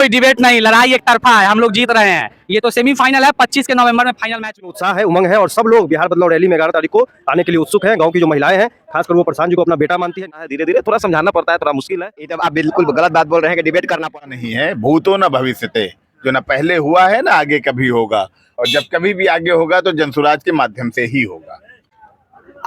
कोई डिबेट नहीं, लड़ाई एक तरफा है, हम लोग जीत रहे हैं। ये तो सेमीफाइनल है, 25 के नवंबर में फाइनल मैच। उत्साह है, उमंग है और सब लोग बिहार बदलाव रैली में 11 तारीख को आने के लिए उत्सुक हैं। गांव की जो महिलाएं हैं, खासकर वो प्रशांत जी को अपना बेटा मानती है। धीरे धीरे थोड़ा समझाना पड़ता है, थोड़ा मुश्किल है। ये तो आप बिल्कुल गलत बात बोल रहे हैं कि डिबेट करना पड़ा नहीं है। भूतो न भविष्यते, जो ना पहले हुआ है ना आगे कभी होगा, और जब कभी भी आगे होगा तो जनसुराज के माध्यम से ही होगा।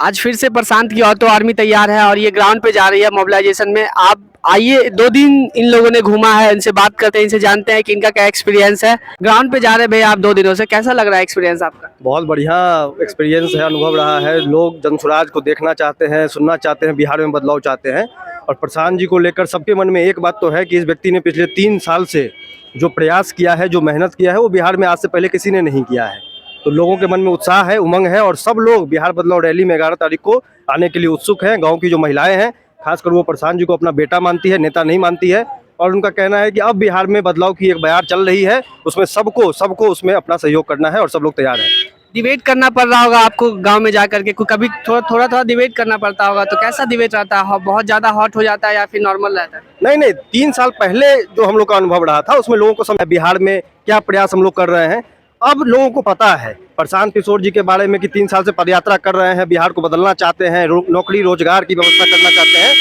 आज फिर से प्रशांत की ऑटो आर्मी तैयार है और ये ग्राउंड पे जा रही है मोबिलाइजेशन में। आप आइए, 2 दिन इन लोगों ने घूमा है, इनसे बात करते हैं, इनसे जानते हैं कि इनका क्या एक्सपीरियंस है। ग्राउंड पे जा रहे हैं भैया आप 2 दिनों से, कैसा लग रहा है एक्सपीरियंस आपका? बहुत बढ़िया एक्सपीरियंस है, अनुभव रहा है। लोग जनसुराज को देखना चाहते हैं, सुनना चाहते हैं, बिहार में बदलाव चाहते हैं। और प्रशांत जी को लेकर सबके मन में एक बात तो है कि इस व्यक्ति ने पिछले 3 साल से जो प्रयास किया है, जो मेहनत किया है, वो बिहार में आज से पहले किसी ने नहीं किया है। तो लोगों के मन में उत्साह है, उमंग है और सब लोग बिहार बदलाव रैली में 11 तारीख को आने के लिए उत्सुक हैं। गांव की जो महिलाएं हैं, खासकर वो प्रशांत जी को अपना बेटा मानती है, नेता नहीं मानती है। और उनका कहना है कि अब बिहार में बदलाव की एक बयार चल रही है, उसमें सबको उसमें अपना सहयोग करना है और सब लोग तैयार हैं। डिबेट करना पड़ रहा होगा आपको गांव में जाकर के, कभी थोड़ा डिबेट करना पड़ता होगा, तो कैसा डिबेट रहता है? बहुत ज्यादा हॉट हो जाता है या फिर नॉर्मल रहता है? नहीं, 3 साल पहले जो हम लोग का अनुभव रहा था उसमें लोगों को समझ बिहार में क्या प्रयास हम लोग कर रहे हैं। अब लोगों को पता है प्रशांत किशोर जी के बारे में कि 3 साल से पदयात्रा कर रहे हैं, बिहार को बदलना चाहते हैं, नौकरी रोजगार की व्यवस्था करना चाहते हैं।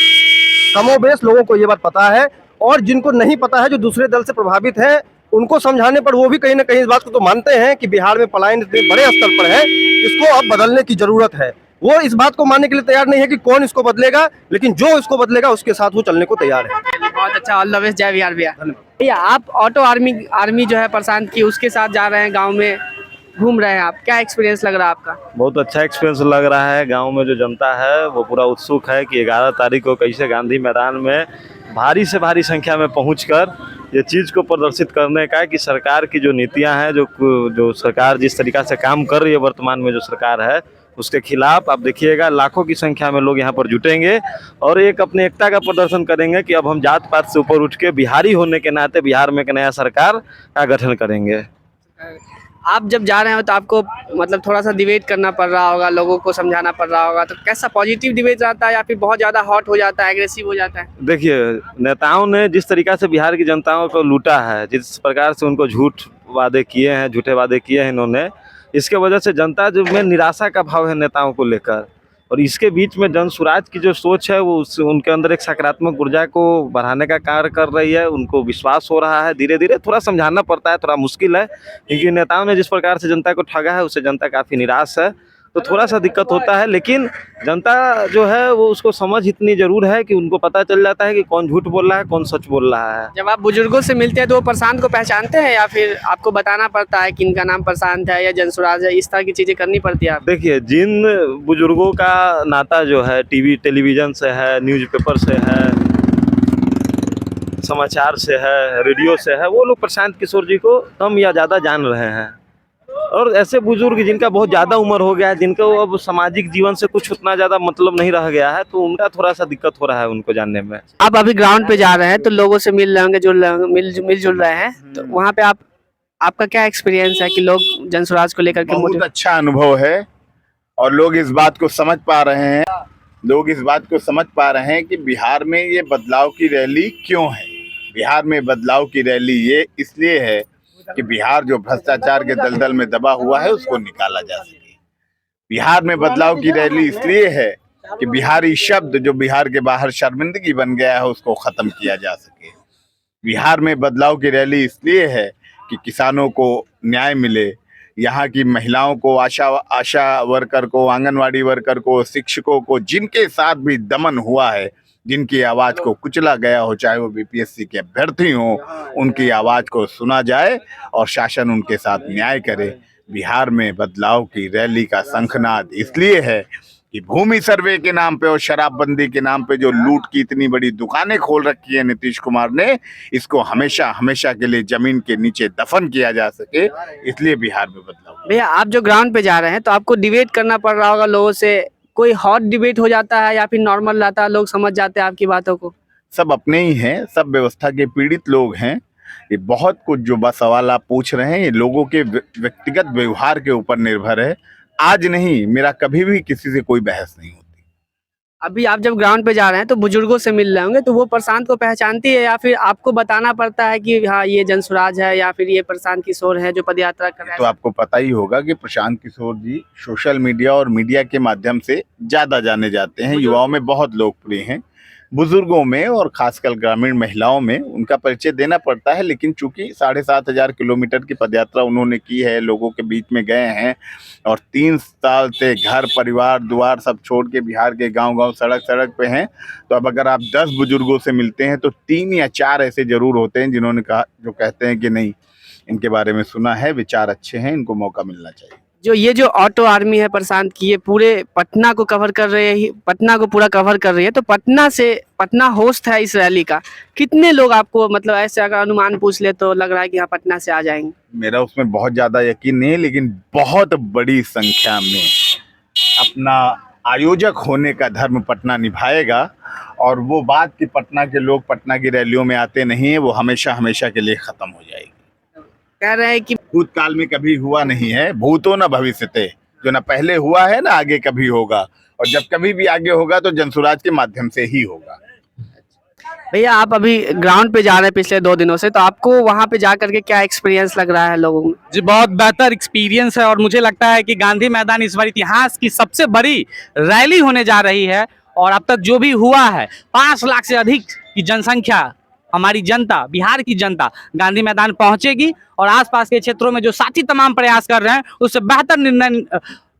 कमोबेश लोगों को ये बात पता है। और जिनको नहीं पता है, जो दूसरे दल से प्रभावित हैं, उनको समझाने पर वो भी कहीं ना कहीं इस बात को तो मानते हैं कि बिहार में पलायन इतने बड़े स्तर पर है, इसको अब बदलने की जरूरत है। वो इस बात को मानने के लिए तैयार नहीं है कि कौन इसको बदलेगा, लेकिन जो इसको बदलेगा उसके साथ वो चलने को तैयार है। बहुत अच्छा, ऑल द बेस्ट, जय बिहार भैया। भैया आप ऑटो आर्मी जो है प्रशांत की, उसके साथ जा रहे हैं, गाँव में घूम रहे हैं आप, क्या एक्सपीरियंस लग रहा है आपका? बहुत अच्छा एक्सपीरियंस लग रहा है। गांव में जो जनता है वो पूरा उत्सुक है कि 11 तारीख को कैसे गांधी मैदान में भारी से भारी संख्या में पहुंचकर ये चीज़ को प्रदर्शित करने का है कि सरकार की जो नीतियां हैं, जो सरकार जिस तरीक़ा से काम कर रही है वर्तमान में जो सरकार है, उसके खिलाफ आप देखिएगा लाखों की संख्या में लोग यहाँ पर जुटेंगे और एक अपने एकता का प्रदर्शन करेंगे कि अब हम जात पात से ऊपर उठ के बिहारी होने के नाते बिहार में एक नया सरकार का गठन करेंगे। आप जब जा रहे हो तो आपको मतलब थोड़ा सा डिबेट करना पड़ रहा होगा, लोगों को समझाना पड़ रहा होगा, तो कैसा पॉजिटिव डिबेट रहता है या फिर बहुत ज़्यादा हॉट हो जाता है, एग्रेसिव हो जाता है? देखिए, नेताओं ने जिस तरीक़ा से बिहार की जनताओं को लूटा है, जिस प्रकार से उनको झूठे वादे किए हैं इन्होंने, इसके वजह से जनता जो में निराशा का भाव है नेताओं को लेकर। और इसके बीच में जनसुराज की जो सोच है वो उनके अंदर एक सकारात्मक ऊर्जा को बढ़ाने का कार्य कर रही है। उनको विश्वास हो रहा है। धीरे धीरे थोड़ा समझाना पड़ता है, थोड़ा मुश्किल है, क्योंकि नेताओं ने जिस प्रकार से जनता को ठगा है उससे जनता काफ़ी निराश है, तो थोड़ा सा दिक्कत होता है। लेकिन जनता जो है वो उसको समझ इतनी ज़रूर है कि उनको पता चल जाता है कि कौन झूठ बोल रहा है, कौन सच बोल रहा है। जब आप बुजुर्गों से मिलते हैं तो वो प्रशांत को पहचानते हैं या फिर आपको बताना पड़ता है कि इनका नाम प्रशांत है या जनसुराज है, इस तरह की चीज़ें करनी पड़ती है आप? देखिए, जिन बुजुर्गों का नाता जो है टेलीविज़न से है, न्यूज़पेपर से है, समाचार से है, रेडियो से है, वो लोग प्रशांत किशोर जी को कम या ज़्यादा जान रहे हैं। और ऐसे बुजुर्ग जिनका बहुत ज़्यादा उम्र हो गया है, जिनको अब सामाजिक जीवन से कुछ उतना ज़्यादा मतलब नहीं रह गया है, तो उनका थोड़ा सा दिक्कत हो रहा है उनको जानने में। आप अभी ग्राउंड पे जा रहे हैं तो लोगों से मिल रहे होंगे, मिलजुल रहे हैं, तो वहाँ पे आपका क्या एक्सपीरियंस है कि लोग जनसुराज को लेकर के? बहुत अच्छा अनुभव है और लोग इस बात को समझ पा रहे हैं कि बिहार में ये बदलाव की रैली क्यों है। बिहार में बदलाव की रैली ये इसलिए है कि बिहार जो भ्रष्टाचार के दलदल में दबा हुआ है उसको निकाला जा सके। बिहार में बदलाव की रैली इसलिए है कि बिहारी शब्द जो बिहार के बाहर शर्मिंदगी बन गया है उसको खत्म किया जा सके। बिहार में बदलाव की रैली इसलिए है कि किसानों को न्याय मिले, यहाँ की महिलाओं को, आशा वर्कर को, आंगनवाड़ी वर्कर को, शिक्षकों को, जिनके साथ भी दमन हुआ है, जिनकी आवाज़ को कुचला गया हो, चाहे वो बीपीएससी के अभ्यर्थी हों, उनकी आवाज़ को सुना जाए और शासन उनके साथ न्याय करे। बिहार में बदलाव की रैली का शंखनाद इसलिए है कि भूमि सर्वे के नाम पे और शराबबंदी के नाम पे जो लूट की इतनी बड़ी दुकानें खोल रखी है नीतीश कुमार ने, इसको हमेशा हमेशा के लिए जमीन के नीचे दफन किया जा सके, इसलिए बिहार में बदलाव। भैया आप जो ग्राउंड पे जा रहे हैं तो आपको डिबेट करना पड़ रहा होगा लोगों से, कोई हॉट डिबेट हो जाता है या फिर नॉर्मल रहता है, लोग समझ जाते हैं आपकी बातों को? सब अपने ही हैं, सब व्यवस्था के पीड़ित लोग हैं। ये बहुत कुछ जो बस सवाल आप पूछ रहे हैं ये लोगों के व्यक्तिगत व्यवहार के ऊपर निर्भर है। आज नहीं, मेरा कभी भी किसी से कोई बहस नहीं होती। अभी आप जब ग्राउंड पे जा रहे हैं तो बुजुर्गों से मिल रहे होंगे, तो वो प्रशांत को पहचानती है या फिर आपको बताना पड़ता है कि हाँ ये जनसुराज है या फिर ये प्रशांत किशोर है जो पदयात्रा कर रहे तो हैं? आपको पता ही होगा कि प्रशांत किशोर जी सोशल मीडिया और मीडिया के माध्यम से ज्यादा जाने जाते हैं, युवाओं में बहुत लोकप्रिय हैं, बुजुर्गों में और खासकर ग्रामीण महिलाओं में उनका परिचय देना पड़ता है। लेकिन चूंकि 7,500 किलोमीटर की पदयात्रा उन्होंने की है, लोगों के बीच में गए हैं और 3 साल से घर परिवार द्वार सब छोड़ के बिहार के गांव-गांव सड़क पे हैं, तो अब अगर आप 10 बुजुर्गों से मिलते हैं तो 3 या 4 ऐसे जरूर होते हैं जिन्होंने कहा, जो कहते हैं कि नहीं इनके बारे में सुना है, विचार अच्छे हैं, इनको मौका मिलना चाहिए। जो ये जो ऑटो आर्मी है प्रशांत की, ये पूरे पटना को कवर कर रहे हैं, पटना को पूरा कवर कर रही है, तो पटना होस्ट है इस रैली का। कितने लोग आपको मतलब ऐसे अगर अनुमान पूछ ले तो लग रहा है कि हाँ पटना से आ जाएंगे? मेरा उसमें बहुत ज़्यादा यकीन नहीं है, लेकिन बहुत बड़ी संख्या में अपना आयोजक होने का धर्म पटना निभाएगा। और वो बात कि पटना के लोग पटना की रैलियों में आते नहीं है, वो हमेशा हमेशा के लिए ख़त्म हो जाएगी। कह रहे हैं कि भूतकाल में कभी हुआ नहीं है, भूतो न भविष्यते, जो ना पहले हुआ है ना आगे कभी होगा, और जब कभी भी आगे होगा तो जनसुराज के माध्यम से ही होगा। भैया आप अभी ग्राउंड पे जा रहे हैं पिछले 2 दिनों से, तो आपको वहाँ पे जा करके क्या एक्सपीरियंस लग रहा है लोगों में? जी बहुत बेहतर एक्सपीरियंस है और मुझे लगता है कि गांधी मैदान इस बार इतिहास की सबसे बड़ी रैली होने जा रही है। और अब तक जो भी हुआ है 5 लाख से अधिक की जनसंख्या, हमारी जनता, बिहार की जनता गांधी मैदान पहुंचेगी और आसपास के क्षेत्रों में जो साथी तमाम प्रयास कर रहे हैं उससे बेहतर निर्णय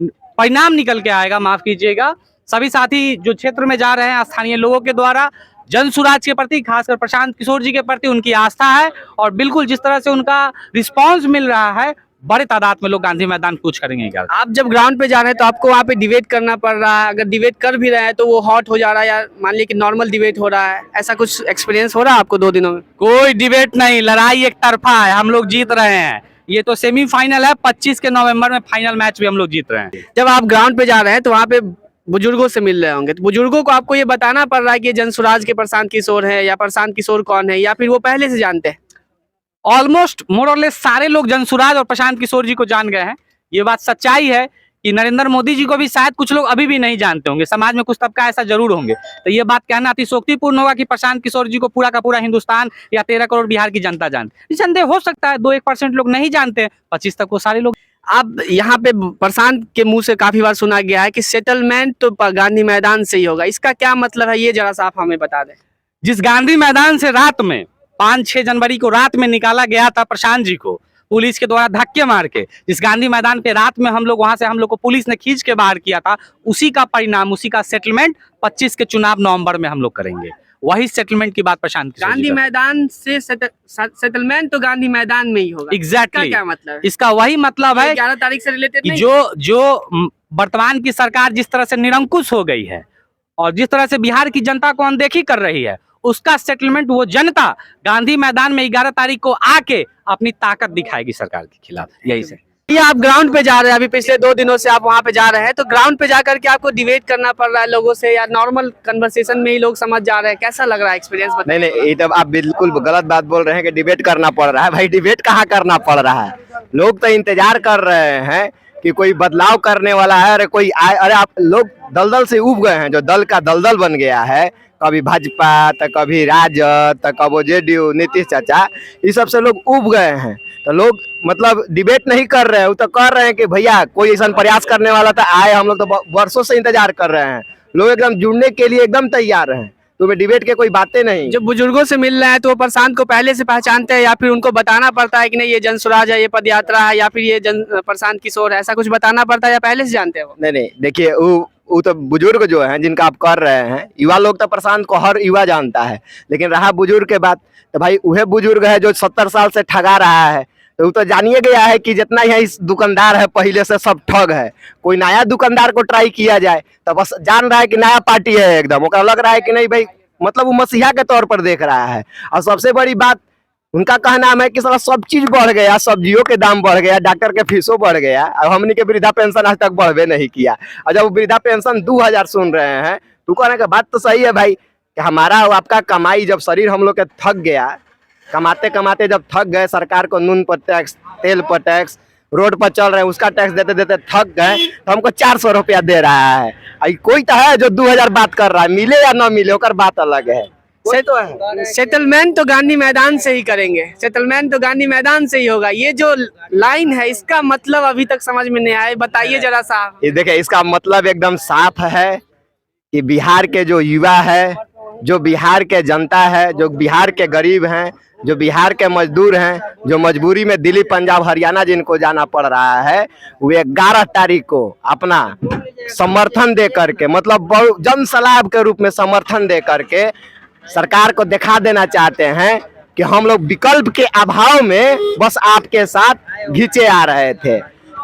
परिणाम निकल के आएगा। माफ कीजिएगा, सभी साथी जो क्षेत्र में जा रहे हैं स्थानीय लोगों के द्वारा जनसुराज के प्रति, खासकर प्रशांत किशोर जी के प्रति उनकी आस्था है और बिल्कुल जिस तरह से उनका रिस्पांस मिल रहा है, बड़े तादाद में लोग गांधी मैदान कूच करेंगे। आप जब ग्राउंड पे जा रहे हैं तो आपको वहाँ पे डिबेट करना पड़ रहा है, अगर डिबेट कर भी रहे हैं तो वो हॉट हो जा रहा है या मान लीजिए कि नॉर्मल डिबेट हो रहा है, ऐसा कुछ एक्सपीरियंस हो रहा है आपको 2 दिनों में? कोई डिबेट नहीं, लड़ाई एक तरफा है, हम लोग जीत रहे हैं। ये तो सेमीफाइनल है, 25 के नवंबर में फाइनल मैच भी हम लोग जीत रहे हैं। जब आप ग्राउंड पे जा रहे हैं तो वहाँ पे बुजुर्गों से मिल रहे होंगे, तो बुजुर्गों को आपको ये बताना पड़ रहा है कि ये जनसुराज के प्रशांत किशोर है या प्रशांत किशोर कौन है, या फिर वो पहले से जानते हैं? ऑलमोस्ट मोर और लेस सारे लोग जनसुराज और प्रशांत किशोर जी को जान गए हैं। ये बात सच्चाई है कि नरेंद्र मोदी जी को भी शायद कुछ लोग अभी भी नहीं जानते होंगे, समाज में कुछ तबका ऐसा जरूर होंगे। तो ये बात कहना अतिशोक्तिपूर्ण होगा कि प्रशांत किशोर जी को पूरा का पूरा हिंदुस्तान या 13 करोड़ बिहार की जनता जानती। संदेह हो सकता है 2-1% लोग नहीं जानते, 25 तक वो सारे लोग। अब यहाँ पे प्रशांत के मुंह से काफी बार सुना गया है कि सेटलमेंट तो गांधी मैदान से ही होगा, इसका क्या मतलब है, ये जरा सा आप हमें बता दें। जिस गांधी मैदान से रात में 5-6 जनवरी को रात में निकाला गया था प्रशांत जी को पुलिस के द्वारा धक्के मार के, जिस गांधी मैदान पे रात में हम लोग वहां से हम लोग को पुलिस ने खींच के बाहर किया था, उसी का परिणाम, उसी का सेटलमेंट 25 के चुनाव नवंबर में हम लोग करेंगे। वही सेटलमेंट की बात प्रशांत गांधी मैदान से सेटलमेंट तो गांधी मैदान में ही होगा। एग्जैक्टली क्या मतलब है? इसका वही मतलब है 11 तारीख से रिलेटेड नहीं? जो वर्तमान की सरकार जिस तरह से निरंकुश हो गई है और जिस तरह से बिहार की जनता को अनदेखी कर रही है, उसका सेटलमेंट वो जनता गांधी मैदान में 11 तारीख को आके अपनी ताकत दिखाएगी सरकार के खिलाफ। यही से ये आप ग्राउंड पे जा रहे हैं, अभी पिछले 2 दिनों से आप वहाँ पे जा रहे हैं, तो ग्राउंड पे जाकर के आपको डिबेट करना पड़ रहा है लोगों से या नॉर्मल कन्वर्सेशन में ही लोग समझ जा रहे हैं, कैसा लग रहा है एक्सपीरियंस? नहीं नहीं, ये तो आप बिल्कुल गलत बात बोल रहे हैं कि डिबेट करना पड़ रहा है। भाई डिबेट कहाँ करना पड़ रहा है, लोग तो इंतजार कर रहे हैं कि कोई बदलाव करने वाला है। अरे कोई आए, अरे आप लोग दलदल से उब गए हैं, जो दल का दलदल बन गया है, कभी भाजपा तो कभी राजद तो कभी जेडीयू नीतीश चाचा, इस सब से लोग उब गए हैं। तो लोग मतलब डिबेट नहीं कर रहे हैं, वो तो कर रहे हैं कि भैया कोई ऐसा प्रयास करने वाला तो आए, हम लोग तो वर्षों से इंतजार कर रहे हैं, लोग एकदम जुड़ने के लिए एकदम तैयार हैं, तुम्हें डिबेट के कोई बातें नहीं। जब बुजुर्गों से मिल रहे हैं तो वो प्रशांत को पहले से पहचानते हैं या फिर उनको बताना पड़ता है कि नहीं ये जनसुराज है, ये पदयात्रा है, या फिर ये प्रशांत किशोर है, ऐसा कुछ बताना पड़ता है या पहले से जानते हैं वो? नहीं, देखिए वो तो बुजुर्ग जो हैं जिनका आप कर रहे हैं, युवा लोग तो प्रशांत को हर युवा जानता है, लेकिन रहा बुजुर्ग के बात, तो भाई वह बुजुर्ग है जो 70 साल से ठगा रहा है, तो वो तो जानिए गया है कि जितना यहाँ इस दुकानदार है पहले से सब ठग है। कोई नया दुकानदार को ट्राई किया जाए तो बस जान रहा है कि नया पार्टी है एकदम, वो लग रहा है कि नहीं भाई, मतलब वो मसीहा के तौर पर देख रहा है। और सबसे बड़ी बात उनका कहना है कि सारा सब चीज बढ़ गया, सब्जियों के दाम बढ़ गया, डॉक्टर के फीसों बढ़ गया, और हमने के वृद्धा पेंशन आज तक बढ़वे नहीं किया। और जब वृद्धा पेंशन 2000 सुन रहे हैं, तो कहने का बात तो सही है भाई कि हमारा आपका कमाई, जब शरीर हम लोग के थक गया, कमाते कमाते जब थक गए, सरकार को नून पर टैक्स, तेल पर टैक्स, रोड पर चल रहे हैं, उसका टैक्स देते देते थक गए, तो हमको 400 रुपया दे रहा है। कोई तो है जो 2000 बात कर रहा है, मिले या ना मिले ओकर बात अलग है। सेटलमेंट तो गांधी मैदान से ही करेंगे, सेटलमेंट तो गांधी मैदान से ही होगा। ये जो लाइन है इसका मतलब अभी तक समझ में नहीं आया, बताइए जरा सा। ये देखिए, इसका मतलब एकदम साफ है कि बिहार के जो युवा है, जो बिहार के जनता है, जो बिहार के गरीब हैं, जो बिहार के मजदूर हैं, जो मजबूरी में दिल्ली पंजाब हरियाणा जिनको जाना पड़ रहा है, वे 11 तारीख को अपना समर्थन दे करके, मतलब जन सलाह के रूप में समर्थन दे करके सरकार को दिखा देना चाहते हैं कि हम लोग विकल्प के अभाव में बस आपके साथ घिंचे आ रहे थे।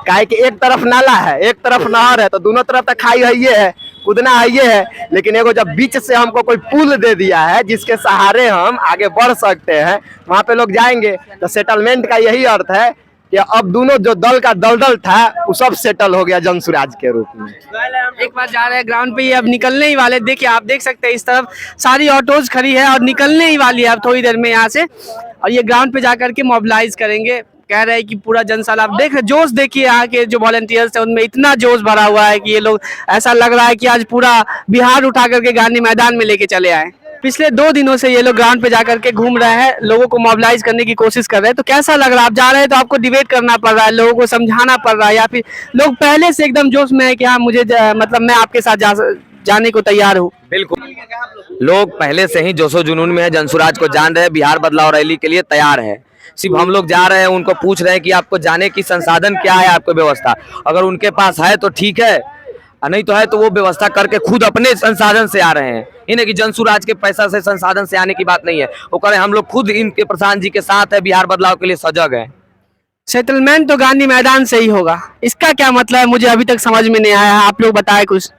काहे कि एक तरफ नाला है, एक तरफ नहर है, तो दोनों तरफ तो खाई है, ये है, कूदना है, ये है, लेकिन एगो जब बीच से हमको कोई पुल दे दिया है जिसके सहारे हम आगे बढ़ सकते हैं, वहां पे लोग जाएंगे। तो सेटलमेंट का यही अर्थ है कि अब दोनों जो दल का दलदल था वो सब सेटल हो गया जनसुराज के रूप में। एक बार जा रहे हैं ग्राउंड पे, ये अब निकलने ही वाले। देखिए, आप देख सकते हैं इस तरफ सारी ऑटोज खड़ी है और निकलने ही वाली है अब थोड़ी देर में यहाँ से, और ये ग्राउंड पे जाकर के मोबिलाइज करेंगे। कह रहे हैं कि पूरा जनसला, आप देख रहे जोश, देखिए यहाँ के जो वॉलंटियर्स है उनमें इतना जोश भरा हुआ है कि ये लोग, ऐसा लग रहा है कि आज पूरा बिहार उठा करके गांधी मैदान में लेके चले आए। पिछले 2 दिनों से ये लोग ग्राउंड पे जाकर के घूम रहे हैं, लोगों को मोबिलाइज करने की कोशिश कर रहे हैं। तो कैसा लग रहा है? आप जा रहे हैं तो आपको डिबेट करना पड़ रहा है, लोगों को समझाना पड़ रहा है, या फिर लोग पहले से एकदम जोश में है कि हाँ मुझे मतलब मैं आपके साथ जाने को तैयार हूँ? बिल्कुल, लोग पहले से ही जोशो जुनून में है, जनसुराज को जान रहे हैं, बिहार बदलाव रैली के लिए तैयार है। सिर्फ हम लोग जा रहे हैं, उनको पूछ रहे हैं कि आपको जाने की संसाधन क्या है, आपको व्यवस्था, अगर उनके पास है तो ठीक है, नहीं तो है तो वो व्यवस्था करके खुद अपने संसाधन से आ रहे हैं। इन्हें कि जनसुराज के पैसा से संसाधन से आने की बात नहीं है, वो कह रहे हैं हम लोग खुद इनके प्रधान जी के साथ है, बिहार बदलाव के लिए सजग है। सेटलमेंट तो गांधी मैदान से ही होगा, इसका क्या मतलब है? मुझे अभी तक समझ में नहीं आया, आप लोग बताए कुछ।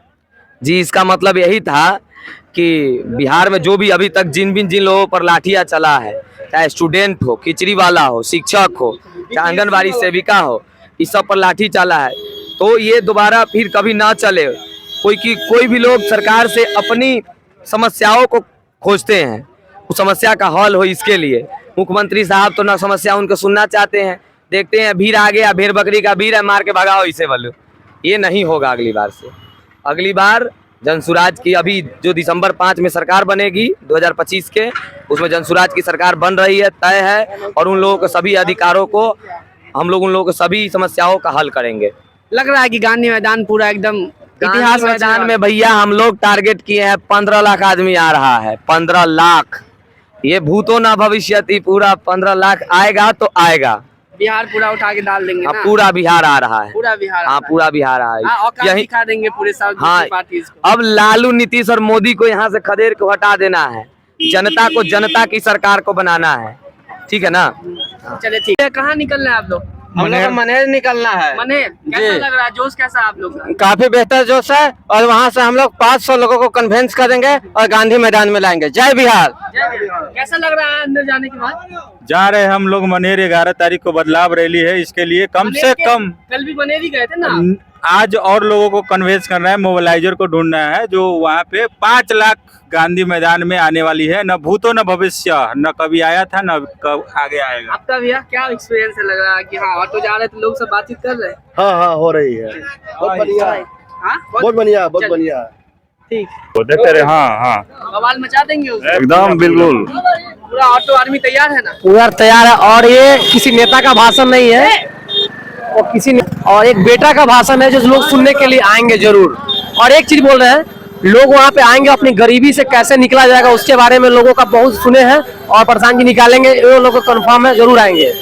जी, इसका मतलब यही था कि बिहार में जो भी अभी तक जिन लोगों पर लाठियां चला है, चाहे स्टूडेंट हो, खिचड़ी वाला हो, शिक्षक हो, चाहे आंगनबाड़ी सेविका हो, इस सब पर लाठी चला है, तो ये दोबारा फिर कभी ना चले। कोई भी लोग सरकार से अपनी समस्याओं को खोजते हैं, उस समस्या का हल हो, इसके लिए मुख्यमंत्री साहब तो ना समस्या उनको सुनना चाहते हैं। देखते हैं भीड़ आ गया, भेड़ बकरी का भीड़ है, मार के भगाओ इसे बोलो, ये नहीं होगा अगली बार से। अगली बार जनसुराज की अभी जो दिसंबर 5 में सरकार बनेगी 2025 के, उसमें जनसुराज की सरकार बन रही है, तय है, और उन लोगों के सभी अधिकारों को हम लोग, उन लोगों के सभी समस्याओं का हल करेंगे। लग रहा है कि गांधी मैदान पूरा एकदम इतिहास मैदान में भैया हम लोग टारगेट किए हैं 15 लाख आदमी आ रहा है, 15 लाख, ये भूतो ना भविष्यति, पूरा 15 लाख आएगा तो आएगा। बिहार पूरा उठा के डाल देंगे ना? पूरा बिहार आ रहा है, पूरा बिहार, हाँ पूरा बिहार आ रहा है, यही दिखा देंगे पूरे साल। हाँ, अब लालू, नीतीश और मोदी को यहाँ से खदेड़ को हटा देना है, जनता को जनता की सरकार को बनाना है, ठीक है ना? चलिए ठीक है, कहाँ निकलना है आप लोग? मनेर निकलना है। मनेर कैसा लग रहा है? जोश कैसा आप लोग का? काफी बेहतर जोश है, और वहाँ से हम लोग 500 लोगों को कन्वेंस करेंगे और गांधी मैदान में लाएंगे। जय बिहार। कैसा लग रहा है अंदर जाने के बाद? जा रहे हैं हम लोग मनेर, 11 तारीख को बदलाव रैली है, इसके लिए कम से कम, कल भी मनेर ही गए थे ना, आज और लोगों को कन्वेंस करना है, मोबिलाइजर को ढूंढना है, जो वहाँ पे 5 लाख गांधी मैदान में आने वाली है, न भूतो न भविष्य, न कभी आया था न कब आगे आएगा। आपका भैया क्या एक्सपीरियंस लग रहा है कि हाँ ऑटो जा रहे तो लोग सब बातचीत कर रहे हैं? हाँ हो रही है, बहुत बढ़िया, बहुत बढ़िया, बहुत बढ़िया, ठीक, तो देखते रहे। हाँ बवाल मचा देंगे उसको। एकदम बिल्कुल, पूरा ऑटो आर्मी तैयार है ना? पूरा तैयार है, और ये किसी नेता का भाषण नहीं है, और एक बेटा का भाषण है जो लोग सुनने के लिए आएंगे जरूर। और एक चीज बोल रहे हैं, लोग वहाँ पे आएंगे, अपनी गरीबी से कैसे निकला जाएगा उसके बारे में लोगों का बहुत सुने हैं, और प्रधान जी निकालेंगे, ये लोग को कंफर्म है, जरूर आएंगे।